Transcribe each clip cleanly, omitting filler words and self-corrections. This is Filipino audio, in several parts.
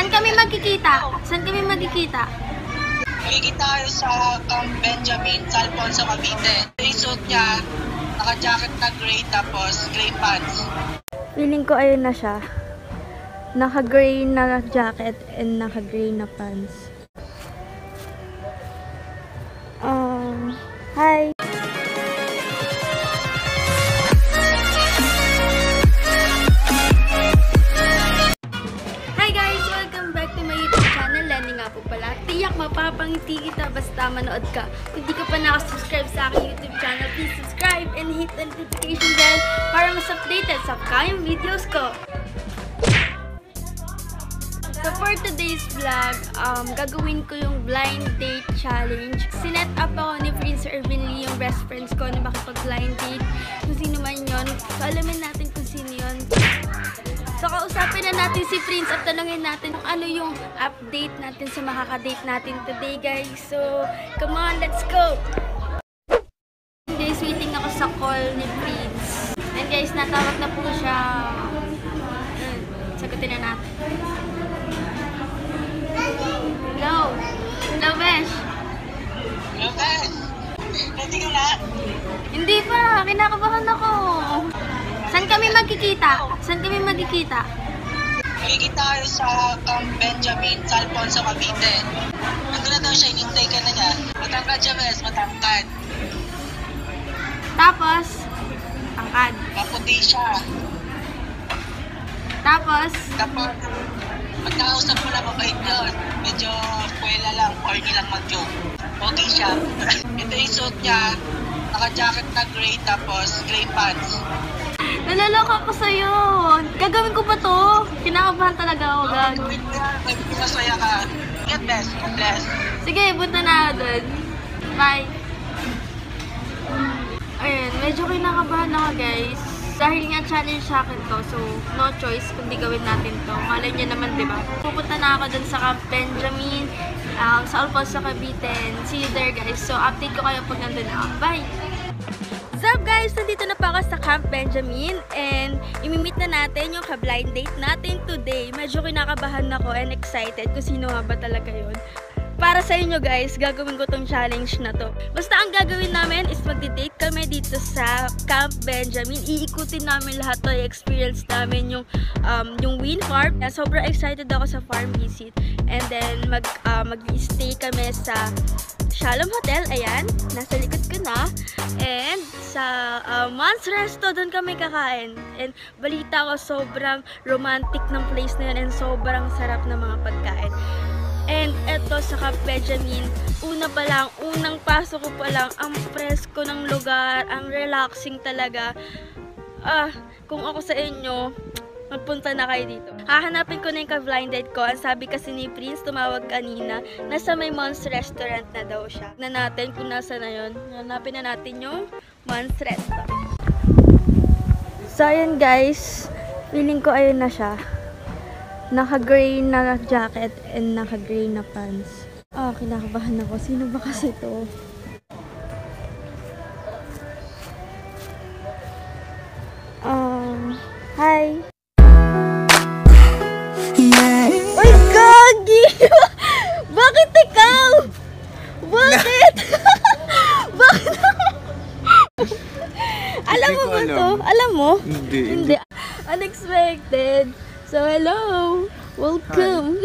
Saan kami magkikita? Saan kami magkikita? Magkikita tayo sa Camp Benjamin, sa Alfonso, Cavite. Yung suit niya, naka-jacket na gray, tapos gray pants. Feeling ko ayun na siya. Naka-gray na jacket and naka-gray na pants. Hi! Hi guys! Welcome back to my YouTube channel. Lenny nga po pala. Tiyak mapapangiti kita basta manood ka. Kung di ka pa nakasubscribe sa aking YouTube channel, please subscribe and hit the notification bell para mas updated sa upcoming videos ko. So for today's vlog, gagawin ko yung blind date challenge. Sinet up ako ni Prince Ervin Lee, yung best friends ko, na makipag-blind date. Kung sino man yun. So alamin natin kung sino yun. So kausapin na natin si Prince at tanungin natin kung ano yung update natin sa makaka-date natin today, guys. So come on, let's go! Guys, waiting ako sa call ni Prince. And guys, natawag na po siya. Sagutin na natin. Hello! Hello, Besh! Hello, Besh! Ready ka na? Hindi pa! Kinakabahan ako! Saan kami magkikita? Saan kami magkikita? Magkikita tayo sa Camp Benjamin, sa Alfonso, Cavite. Nandun na daw siya, inintay ka na niya. Matangkad siya, Besh, matangkad. Tapos? Tangkad. Kaputi siya. Tapos? Pagkausap mo na mabait yun. Medyo kuwela lang, corny lang mag-joke. Okay siya. Ito yung suit niya, naka-jacket na gray, tapos gray pants. Nalaloka ko sa'yo. Gagawin ko ba to? Kinakabahan talaga ako, gag. Gagawin mo yan. Masaya ka. God bless. God bless. Sige, punta na ako dun. Bye. Ayun, medyo kinakabahan ako, guys. Dahil nga challenge sa akin to, so no choice kundi gawin natin to. Malay niya naman, di ba? Pupunta na ako dun sa Camp Benjamin, sa Alfonso, Cavite. See you there, guys. So update ko kayo pag nandun na ako. Bye! What's up, guys? Nandito na pa ako sa Camp Benjamin and imimit na natin yung ka-blind date natin today. Medyo kinakabahan ako and excited kung sino nga ba talaga yun. Para sa inyo, guys, gagawin ko tong challenge na to. Basta ang gagawin namin is magdi-date kami dito sa Camp Benjamin. Iikutin namin lahat to, i-experience namin yung wind farm. Sobrang excited ako sa farm visit. And then mag-stay kami sa Shalom Hotel, ayan, nasa likod ko na. And sa Mons Resto, doon kami kakain. And balita ko, sobrang romantic ng place na yun and sobrang sarap ng mga pagkain. And eto sa Camp Benjamin, unang pasok ko pa lang, ang presko ng lugar, ang relaxing talaga. Kung ako sa inyo, magpunta na kayo dito. Hahanapin ko na yung ka-blind date ko. Ang sabi kasi ni Prince, tumawag kanina, nasa may Mons Restaurant na daw siya. Na natin kung nasa na yun. Hanapin na natin yung Mons Restaurant. So ayun, guys, feeling ko ayun na siya. Naka-gray na jacket and naka-gray na pants. Kinakabahan ako. Sino ba kasi to? Hi! Uy, gagi! Bakit ikaw? Bakit? Bakit? Alam mo ba to? Alam mo? Hindi. Unexpected. So, hello! Welcome!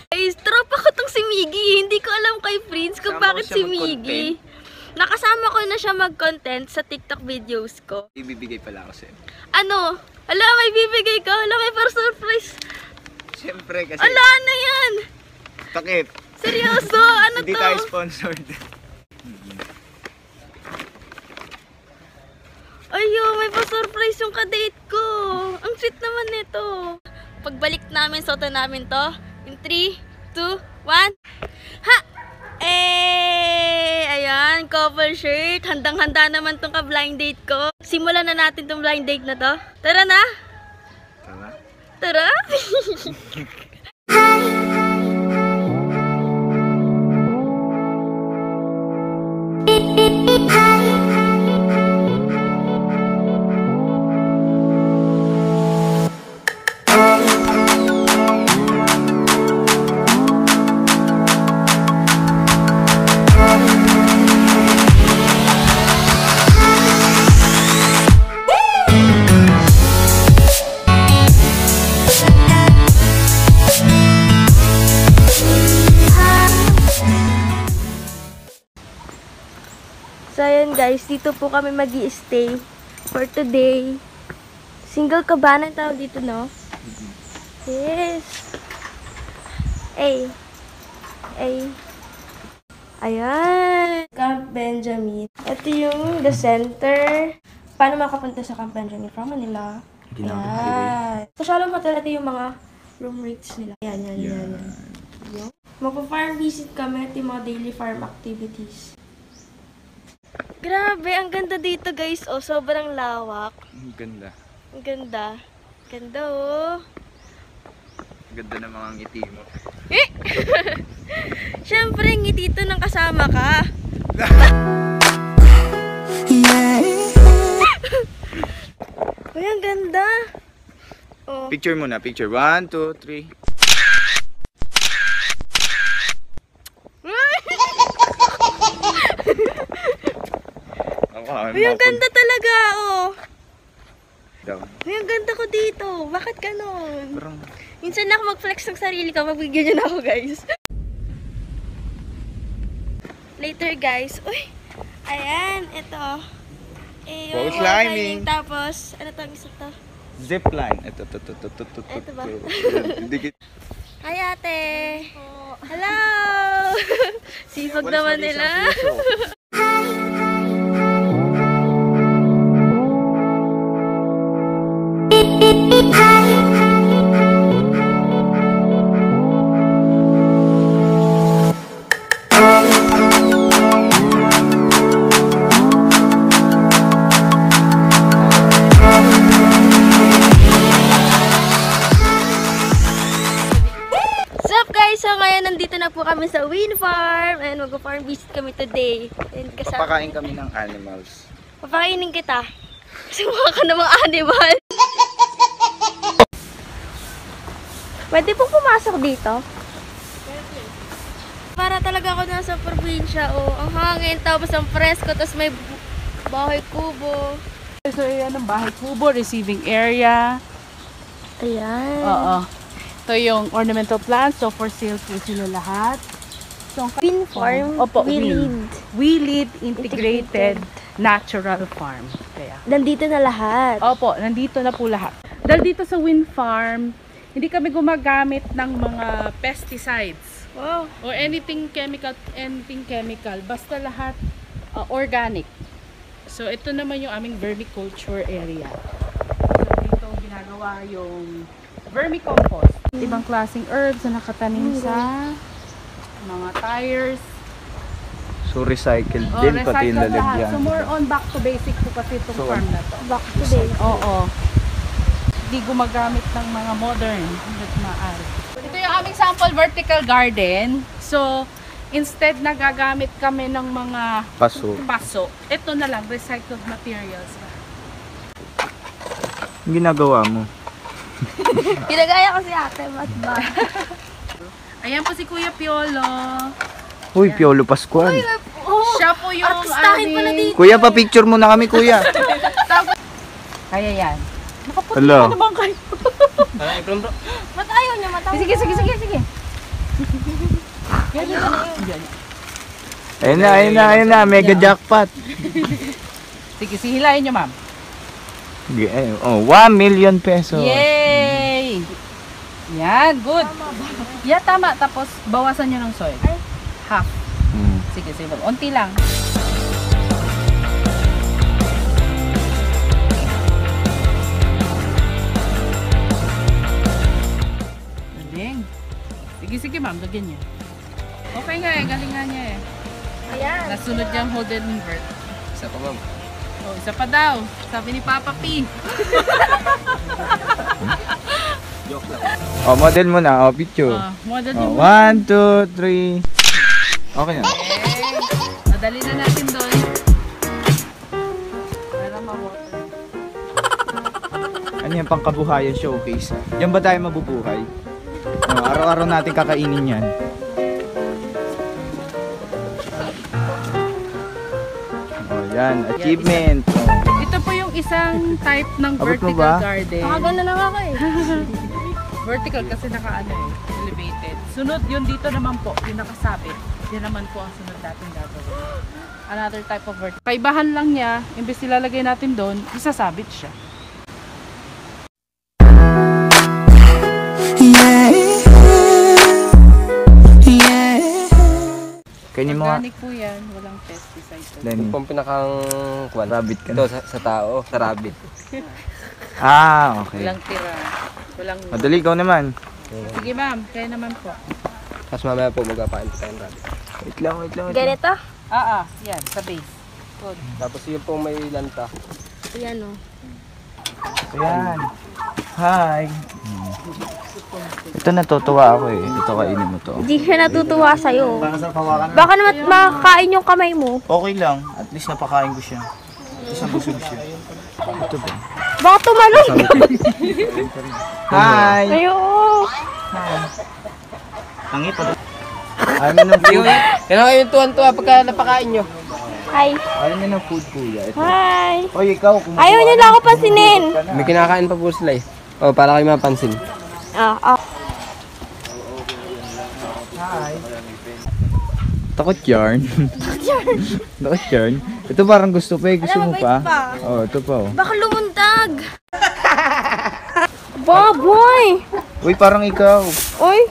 Guys, tropa ko tong si Miggy. Hindi ko alam kay Prince kung bakit si Miggy. Nakasama ko na siya mag-content sa TikTok videos ko. Ibibigay pala ako sa'yo. Ano? Ala, may bibigay ka? Ala, may para surprise. Siyempre kasi... Ala, ano yan? Bakit? Seryoso? Ano Hindi to? tayo sponsored. Ayo, may pa-surprise yung ka-date ko. Ang sweet naman nito. Pagbalik namin, suotan namin to. In 3, 2, 1. Ha! Ayan, couple shirt. Handang-handa naman tong ka-blind date ko. Simulan na natin tong blind date na to. Tara na! Tara? So, ayan guys, dito po kami mag-i-stay for today. Single cabana tawag dito, no? Yes. Ay. Ayan. Camp Benjamin. Ito yung the center. Paano makapunta sa Camp Benjamin from Manila? Ayan. Sa Shalom Hotel, ito yung mga room rates nila. Ayan. Magpa-farm visit kami. Ito yung mga daily farm activities. Grabe, ang ganda dito guys. Oh, sobrang lawak. Ang ganda. Ang ganda. Ganda oh. Ganda ng mga ngiti mo. Eh! Siyempre, ngiti ito ng kasama ka. Uy, ang ganda. Oh. Picture muna, picture. 1, 2, 3. Uy, ang ganda talaga, oh. Daw. Uy, ang ganda ko dito. Bakit ganon? Parang Minsan na ako mag-flex ng sarili ko, magbigyan nyo na ako, guys. Later, guys. Uy, ayan, ito. Wall climbing. Tapos, ano to, isa to? zipline. Ito. Ito ba? Dikit. Hi, ate. Hello! Sipag naman nila. So ngayon nandito na po kami sa Wind Farm and mag-farm visit kami today. And Papakain kami ng animals. Papakainin kita. Sumuha ka namang animal. Pwede po pumasok dito? Para talaga ako nasa probinsya. Oh. Ang hangin, tapos ang presko, tapos may bahay kubo. So yan ang bahay kubo, receiving area. Ayan. Oo. Ito yung ornamental plants, so for sale po sila lahat. So, Wind Farm, Opo, we lead. We lead integrated natural farm. Kaya. Nandito na lahat. Opo, nandito na po lahat. Dahil dito sa wind farm, hindi kami gumagamit ng mga pesticides. Wow. Or anything chemical. Basta lahat organic. So, ito naman yung aming vermiculture area. So, dito ginagawa yung vermicompost. Ibang klaseng herbs na nakatanim sa mga tires. So recycled Oh, din pati recycle lahat. lalagyan. So more on back to basic po kasi itong So, farm na to. Back to basics. Oo. Hindi gumagamit ng mga modern hanggat maaari. Ito yung aming sample vertical garden. So, instead nagagamit kami ng mga paso, ito na lang, recycled materials. Ang ginagawa mo? Ginagaya ko si ate, mas ba? Ayan po si Kuya Piolo. Uy, Piolo Pascual. Siya po yung Artistahin pala dito. Kuya, pa-picture mo na kami, kuya. Kaya yan. Nakaputi Hello. ka naman kayo. Ba't ayaw niya matawag? Sige. Ayun na. Mega jackpot. Sige, sihilayin nyo, ma'am. Oh, 1 million pesos. Yay! Yan, good. Yeah, tama. Tapos, bawasan nyo ng soil. Half. Sige. Unti lang. Galing. Sige, ma'am. Lagyan niya. Okay nga eh. Galing nga niya eh. Ayan. Nasunod niyang hold and invert. Isa pa ba? Oh, isa pa daw. Sabi ni Papa P. Joke lang. Oh, model mo na. Oh, picture. Model Oh, mo. 1, 2, 3. Okay na. Madali na natin doon. Para ma-water. Ano yan, pangkabuhayan showcase? Yan ba tayo mabubuhay? Oh, araw-araw natin kakainin yan. Oh, yan. Achievement. Oh. Ito po yung isang type ng Abot mo vertical ba? garden. Nakagana lang ako eh. Vertical kasi naka-ano eh, elevated. Sunod yun dito naman po, yung nakasabit. Yan naman po ang sunod natin gagawin. Another type of vertical. Kaibahan lang niya, imbes nilalagay natin doon, isasabit siya. Kanya mo nga. Organic po yan, walang pesticide. Lenny. Ito pong pinakang kwan. Rabbit ka Ito na. sa tao, sa rabbit. Ah, okay. Walang tira. Walang... Madali, ikaw naman. Sige ma'am, kaya naman po. Tapos mamaya po magpapain po tayong rabbit. Wait lang, wait lang. Ganito? Yan, sa base. Good. Tapos yun po may lanta. Ayan o. Ayan. Hi. Ito natutuwa ako eh. Ito kainin mo to. Hindi siya natutuwa sa'yo. Para sa pawakan. Baka naman makakain yung kamay mo. Okay lang. At least napakain ko siya. Tapos busog siya. Ito ba? Baka tumalon. Hi! Ayo. Tangi pa. Ayaw mo ng food. Yan ang kayong tuwan-tuwa pagka napakain nyo. Hi. Ayaw mo ng food, kuya. Ito. Hi. Oy, ikaw. kumukuha Ayaw niyo lang ako pansinin. ka na. May kinakain pa po sila eh. O, para kayo mapansin. Ah. Hi. Takot yarn. Takot yarn. Ito parang gusto pa eh. Gusto Alam mo, mo pa? wait pa. Oh, ito pa oh. Baka lumundag. Baboy. Uy, parang ikaw. Oy.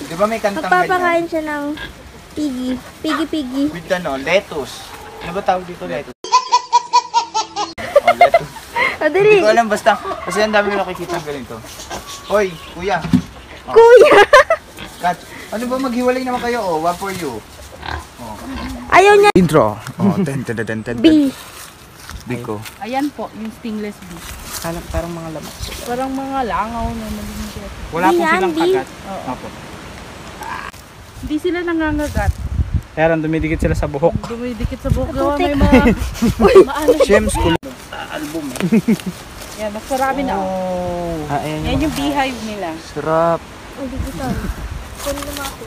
Di ba may kantang Magpapakain siya ng piggy. Piggy. With lettuce. Ano ba tawag dito lettuce? Oh, lettuce. Madali. Hindi ko alam basta. Kasi ang dami ko nakikita ganito. Hoy, kuya. Kuya. Kat, ano ba maghiwalay naman kayo? Oh, one for you. Ayaw niya. Intro. Oh, ten. B. Biko. Ayan po, yung stingless bee. Parang mga lamat. Parang mga langaw na malingkit. Wala Di po yan, silang di. kagat. Oo. Opo. Hindi sila nangangagat. Kaya rin dumidikit sila sa buhok. Dumidikit sa buhok. Gawa Putik. may mga... maano. Shems ko. Yan, mas marami na. Oh. Ah, ayan Yan yung beehive nila. Sarap. Hindi ko tayo. Kung lumako.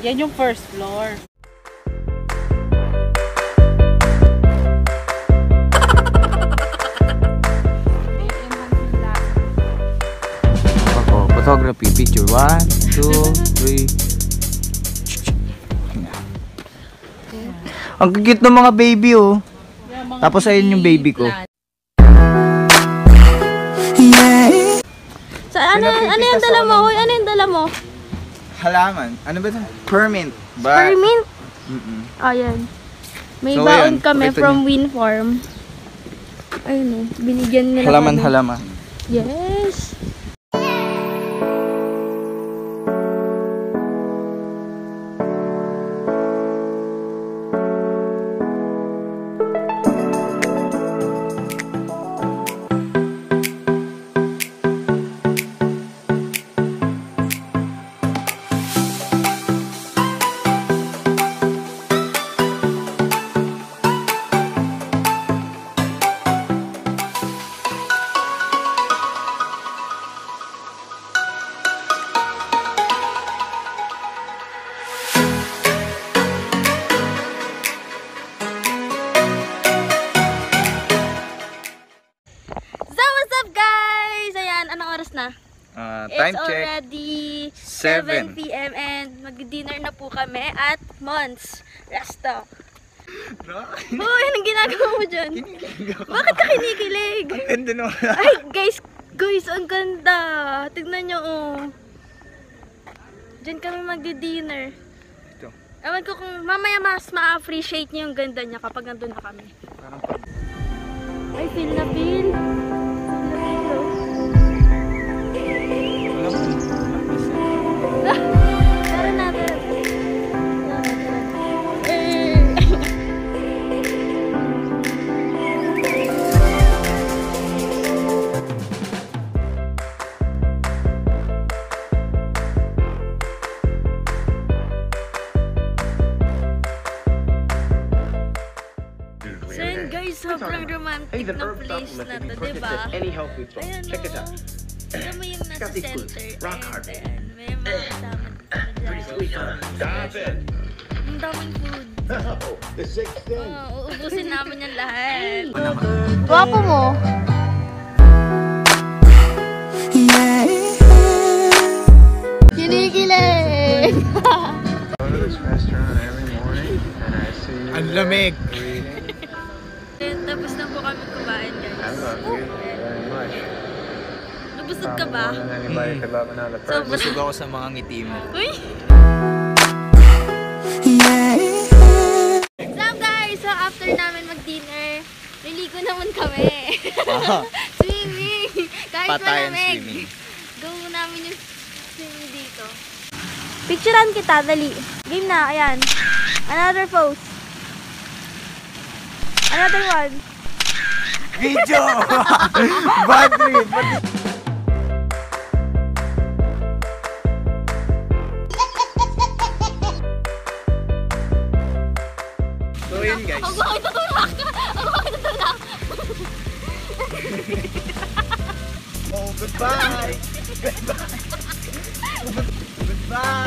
Yan yung first floor. Ako, photography, picture. 1, 2, 3. Ang cute ng mga baby oh. Yan, mga Tapos ayun yung baby ko. plant. So, ano yung dala mo? Uy, ano yung dala mo? Halaman. Ano ba ito? Permint. Permint? Mm-mm. Ayan. May So, baon ayan, kami pakita from niyo. Wind Farm. Ayun o, binigyan nila kami. Halaman. Yes. So, what's up guys? Ayan, anong oras na? Time It's check. already 7 7. p.m. and mag-dinner na po kami at Mons Resto. Boy, anong ginagawa mo dyan? Bakit ka kinikilig? Ganda naman. Ay, guys, ang ganda. Tignan nyo, oh. Diyan kami mag-dinner. Ito. Ewan ko kung mamaya mas ma-appreciate niyo yung ganda niya kapag nandun na kami. Ay, feel na feel. Tara na, tara. So yun guys, sobrang romantic na place na to, diba? Ayan o. Alam mo yung nasa center. Ayan, may mga kasama dyan. Ang daming food. Uubusin namin yan lahat. Gwapo mo. Kinikilig! lamig. Tapos na po kami kumain, guys. Nabusog ka ba? Busog ako sa mga ngiti mo. Uy! So guys, so after namin mag-dinner, niligo naman kami. Swimming! Kahit Patayan malamig. swimming. Go namin yung swimming dito. Picturean kita, dali. Game na, ayan. Another pose. Another one. Video! Bad trip! So yun guys. Ang bakit tutulak ka? Ang bakit tutulak? Oh, goodbye! Goodbye!